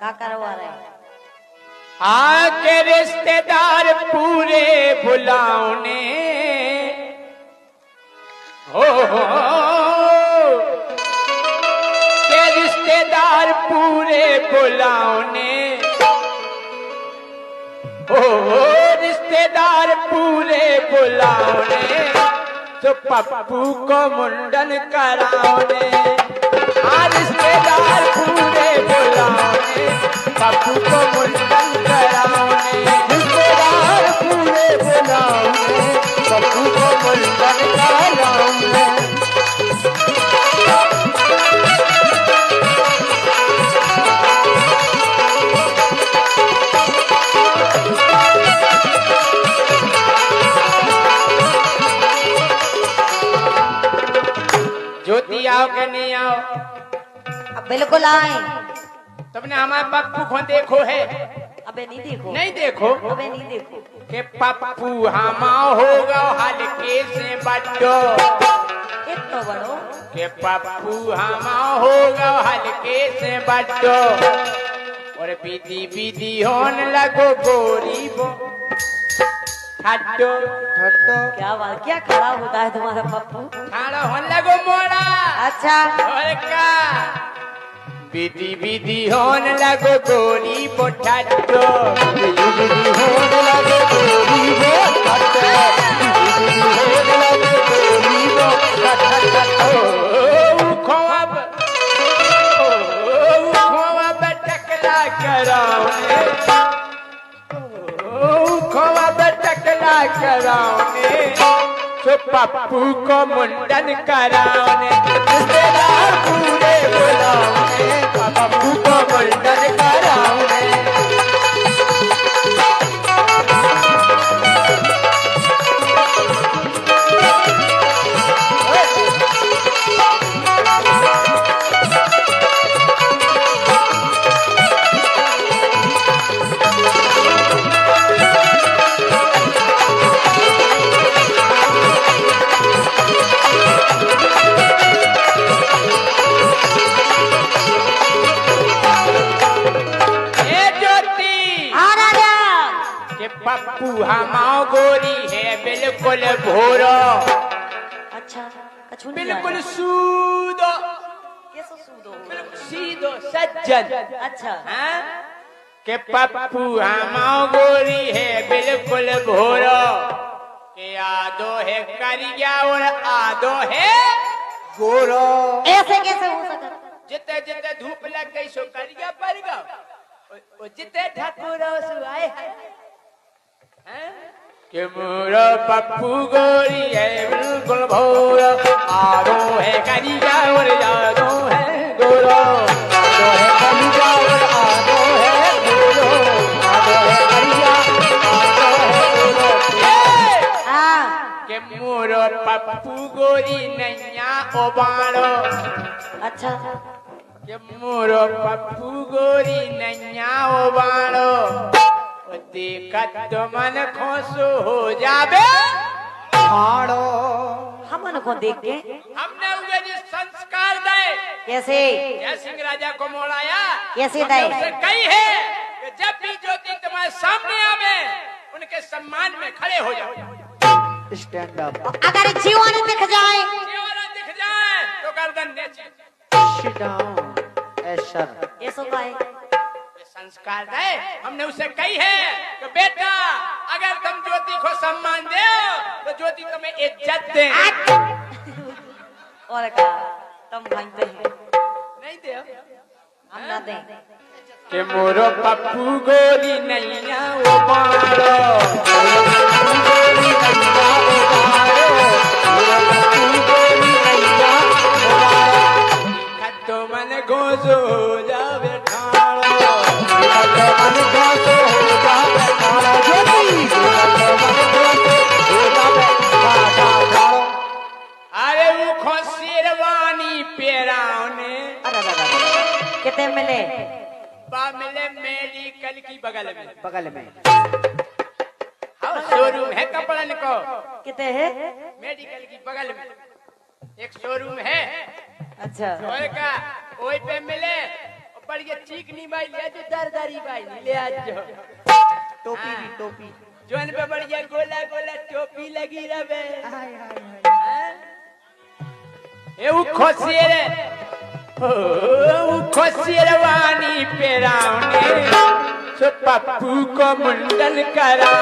का करवा रहे आके रिश्तेदार पूरे बुलाने हो के रिश्तेदार पूरे बुलाने हो रिश्तेदार पूरे बुलाने तो पप्पू को मुंडन कराने रिश्तेदार पूरे बुलाने पप्पू को मुंडन कराने रिश्तेदार पूरे बुलाने पप्पू को मुंडन कराने ज्योति आओ के नहीं आओ? अब बिल्कुल आए। तुमने हमारे पप्पू को देखो है? अबे नहीं देखो। नहीं देखो? अबे नहीं देखो। के पप्पू हमा होगा हल्के से बड़ो इतना बड़ो के पप्पू हमा होगा हल्के से बड़ो और बीदी बीदी होने लगो गोरी बो हटो हटो। क्या बात, क्या खड़ा होता है तुम्हारा पप्पू? खड़ा होने लगो मोड़ा। अच्छा और क्या बीदी बीदी होने लगो गोरी बो हटो बीदी बीदी होने लगो गोरी बो हटो बीदी बीदी होने लगो गोरी बो हटो खोब टकला कराओने खोब टकला कराओने तो पप्पू को मुंडन कराओने रिश्तेदार पूरे बुलाओने पप्पू को मुंडन कराओने पप्पू हमाओ गोरी है बिल्कुल भोरो। अच्छा बिल्कुल सूदो कैसे सूदो सीधो सज्जन। अच्छा हाँ? के पप्पू हमाओ गोरी है बिल्कुल भोरो के आदो है करिया और आदो है गोरो। ऐसे कैसे हो सकता? जिते जिते धूप लग गई सो करिया पड़ गो जिते ठाकुर सो आए के मोरा पप्पू गोरी है बिल्कुल भोरा आदो है करिया और आदो है गोरो आदो है करिया और आदो है गोरो आदो है करिया आदो है गोरो। के मोरा पप्पू गोरी नैया ओबाड़ो। अच्छा के मोरा पप्पू गोरी नैया ओबाड़ो देखत तो मन खुश हो जाबे हाड़ो। हमन को देख के हमने उसे जो संस्कार दे कैसे जय सिंह राजा को मोड़ाया कैसे दे कही है कि जब भी ज्योति तुम्हारे सामने आवे उनके सम्मान में खड़े हो जाओ। Stand up. अगर जीवन दिख जाए तो गर्दन नीचे। Sit down. ऐसा ये सो पाए संस्कार है। हमने उसे कही है कि बेटा अगर तुम ज्योति को सम्मान दे तो ज्योति तुम्हें इज्जत दे। और क्या तुम भाईते हैं? नहीं दे हम ना दें के मोरो पप्पू गोरी नैया ओ पारो खत्तो मन गोजो जावे अरे वो शेरवानी पेराने कितने मिले? मिले मेडिकल की बगल में हाँ शोरूम है कपड़न को। कितने है? मेडिकल की बगल में एक शोरूम है। अच्छा और का ओई पे मिले बढ़िया चीकनी बाई ले जो दरदारी बाई ले आज जो टोपी भी टोपी जोन पे बढ़िया गोला गोला टोपी लगी रवे हाय हाय ए उ खोसिए उ खोसियरवानी पेरावने सो पप्पू को मुंडन करा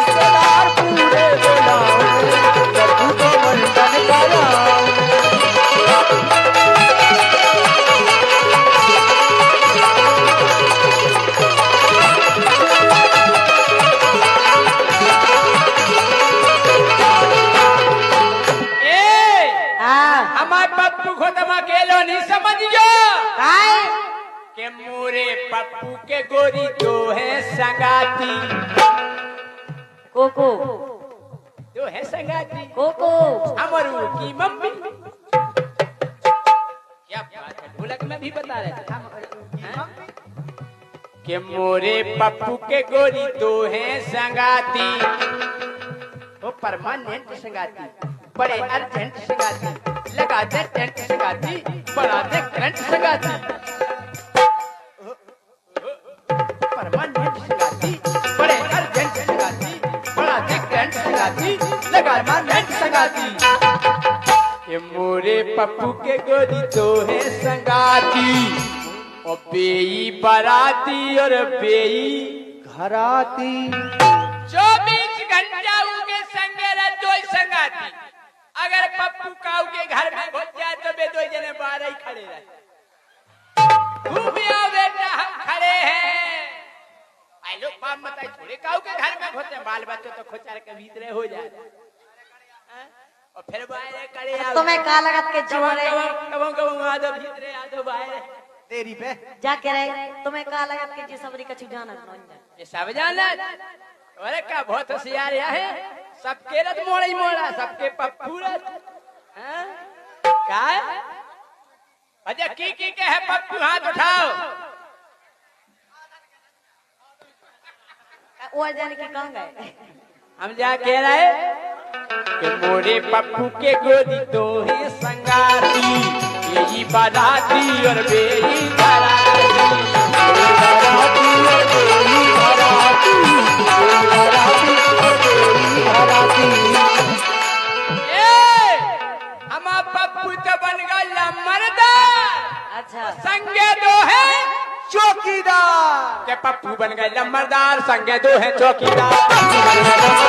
सरदार पूरे बुलाओ पप्पू को मुंडन कराओ हाँ पप्पू को तुम अकेलो नहीं समझियो काय के मोरे पप्पू के गोरी दो है संगाती कोको दो है संगाती कोको अमरू की मम्मी क्या बात है ढोलक में भी बता रहे थे के मोरे पप्पू के गोरी दो है संगाती वो परमानेंट संगाती बड़े अर्जेंट संगाती लगा दे टेंट संगाती बड़ा दे करंट संगाती परमानेंट संगाती बड़े अर्जेंट संगाती बड़ा दे करंट संगाती लगा परमानेंट संगाती ये मोरे पप्पू के गोरी तो है संगाती और बेई बाराती और बेई घराती 24 घंटा उनके संगे रजोई संगाती अगर पप्पू काऊ के घर में घुस जाए तो बे दो जने बाहर ही खड़े रहे तू भी आओ बेटा हम खड़े हैं आई लोग बाप बताई थोड़े काऊ के घर में घुसते बाल बच्चे तो खोचार के भीतरे हो जाए और फिर बाहर खड़े आओ तुम्हें का लगत के जोड़े कब आदो भीतरे आदो बाहर तेरी पे जाके रहे तुम्हें का लगत के जी सबरी कछु जाना ये सब जाना अरे का बहुत होशियार है सबके रथ मोड़ा ही मोड़ा सबके पप्पू रथ क्या अजय की के है पप्पू हाथ उठाओ वो जाने के कहाँ गए हम जा कह रहे कि मोरे पप्पू के गोदी दो ही संगाती यही बाराती और बेई घराती पप्पू तो बन गया मर्दा अच्छा संगे दो है चौकीदार के पप्पू बन गए लम्बरदार संगे दो है चौकीदार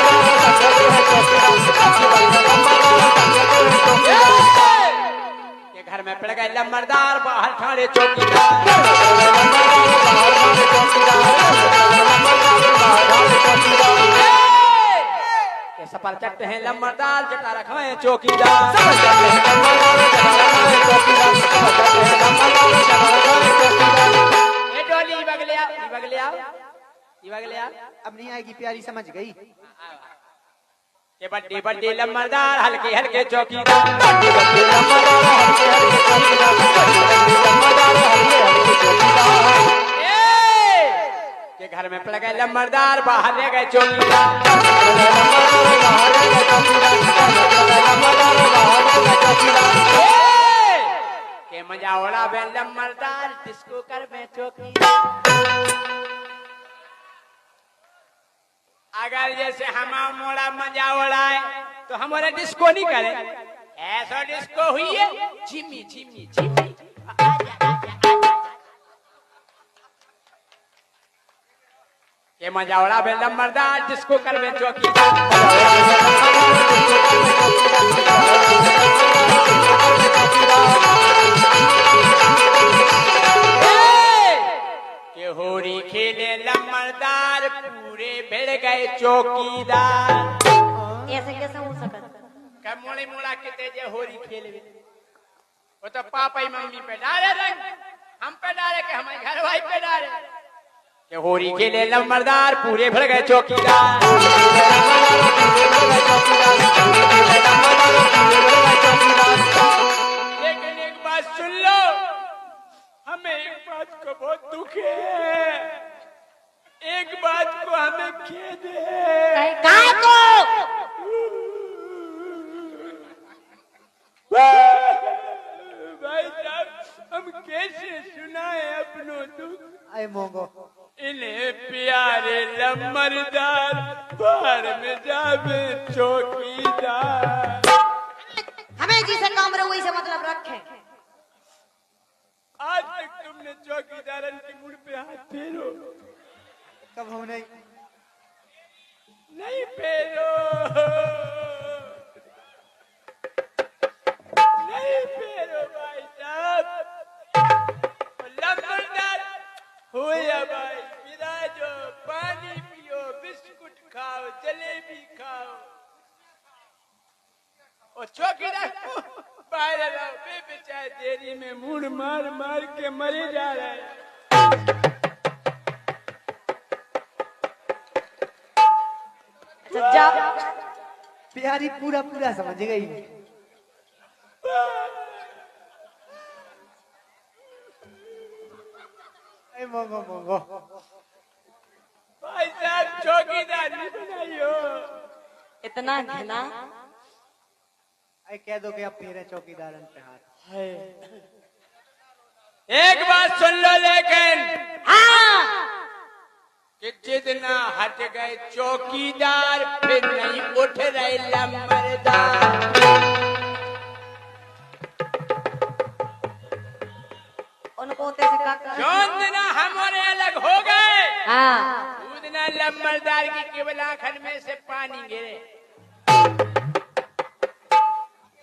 ये घर में पड़ गए लम्बरदार बाहर खड़े चौकीदार ये सफर चट्टे हैं लम्बरदार जटा रखा है चौकीदार ये डोली बगलिया अब नहीं आएगी प्यारी समझ गई ये बड्डी बड्डी लम्बरदार हल्के हल्के चौकीदार के घर में पड़ गए लम्बरदार बाहर ले गए चौकीदार के मजा उड़ा बे लम्बरदार जिसको कर में चौकीदार अगर जैसे हमारा मोड़ा मजा उड़ाए तो हमारे डिस्को नहीं करे ऐसा डिस्को हुई है झिमी झिमी झिमी ये मजा उड़ा बे लम्बरदार जिसको कर बे चौकीदार ये होरी खेले लम्बरदार पूरे भिड़ गए चौकीदार ऐसे कैसे हो सकता कब मोड़े मोड़ा किते जे होरी खेले वो तो पापा ही मम्मी पे डाले रंग हम पे डाले के हमारे घर भाई पे डाले के होरी खेले लम्बरदार पूरे भर गए चौकीदार लेकिन एक बात सुन लो हमें एक बात को बहुत दुख है एक बात को हमें खेद है काय को भाई साहब हम कैसे सुनाए अपनों दुख। अरे मोंगो इन्हें प्यारे लम्बरदार बाहर में जावे चौकीदार। हमें जिसे काम रहे वही से मतलब रखे। आज तक तुमने चौकीदारन की मुड़ पे हाथ फेरो कब हम नहीं फेरो नहीं फेरो भाई साहब। लम्बरदार हो या भाई, विराजो, पानी पियो, बिस्कुट खाओ, जलेबी खाओ और चौकीदार बाहर रहो। बेचारे देरी में मुड़ मार मार के मरे जा रहे हैं। अच्छा जा। प्यारी पूरा पूरा समझ गई। अरे मोंगो मोंगो भाई साहब चौकीदार नहीं बनाइयो। इतना घना अरे कह दो कि अब फेरे चौकीदारन पे हाथ। एक बात सुन लो लेकिन हाँ कि जितना हट गए चौकीदार फिर नहीं उठ रहे लम्बरदार। उनको से काका। जौन दिना हमारे अलग हो गए हाँ उस दिना लम्बरदार की केवल आंखन में से पानी गिरे।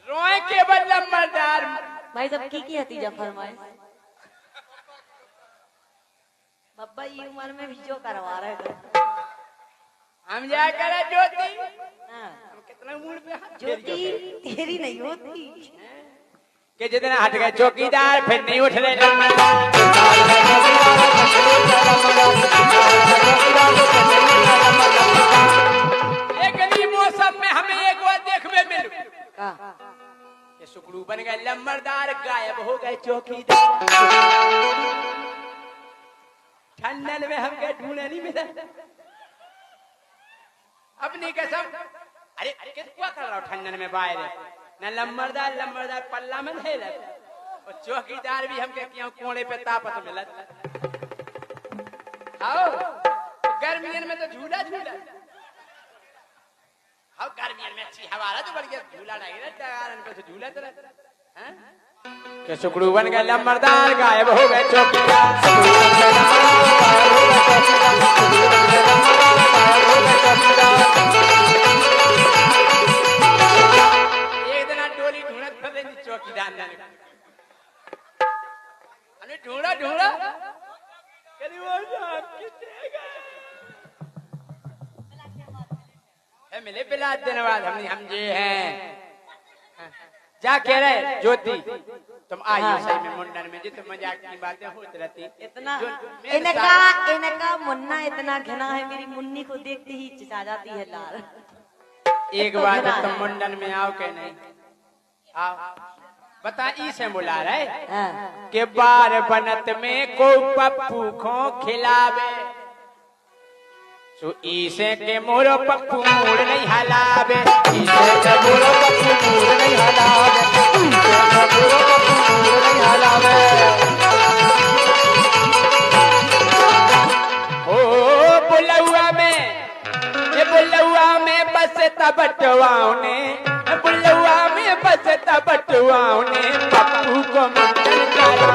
रोए केवल लम्बरदार। भाई सब की हतीजा फरमाए। बब्बा ये उम्र में भी जो करवा रहे थे। हम जा कर ज्योति हाँ। हम कितना मूड पे हाथ ज्योति तेरी नहीं होती। कि जितना हट गए चौकीदार फिर नहीं उठ रहे लेकिन मौसम में हमें एक बार देखने मिल ये सुकड़ू बन गए लम्बरदार, गायब हो गए चौकीदार। ठंडन में हमके ढूंढे नहीं मिला अपनी कसम। अरे क्या कर रहा हूँ ठंडन में बाहर न लम्बरदार पल्ला में थे और चौकीदार भी हमके क्यों कोड़े पे तापत मिलत। आओ गर्मियन में तो झूला हाँ गर्मियन में अच्छी हवा रहा तो बढ़ गया झूला नहीं रहता तो झूला तो रहता। के सुकड़ू बन गए लम्बरदार, गायब हो गए चौकीदार। एक दिन डोली ढूंढत फिर रही चौकीदार ने ढूंढा मिले बिला दिन बाद हम जे हैं। जा कह रहे ज्योति तुम आइयो सही में मुंडन में जित मजाक की बातें होती रहती। इतना इनका मुन्ना इतना घना है, मेरी मुन्नी को देखते ही चिचा जाती है लाल। एक बात तुम मुंडन में आओ के नहीं आओ बता ई से बुला रहे के बार बनत में को पप्पू खो खिलावे सो ईसे के मोरो पप्पू मूड नहीं हलावे। ईसे के मोरो पप्पू मूड नहीं हलावे। ईसे के मोरो पप्पू मूड नहीं हलावे। ओ बुलौआ में बस तबटवाओ ने बुलौआ में बस तबटवाओ ने पप्पू को मंडन करा।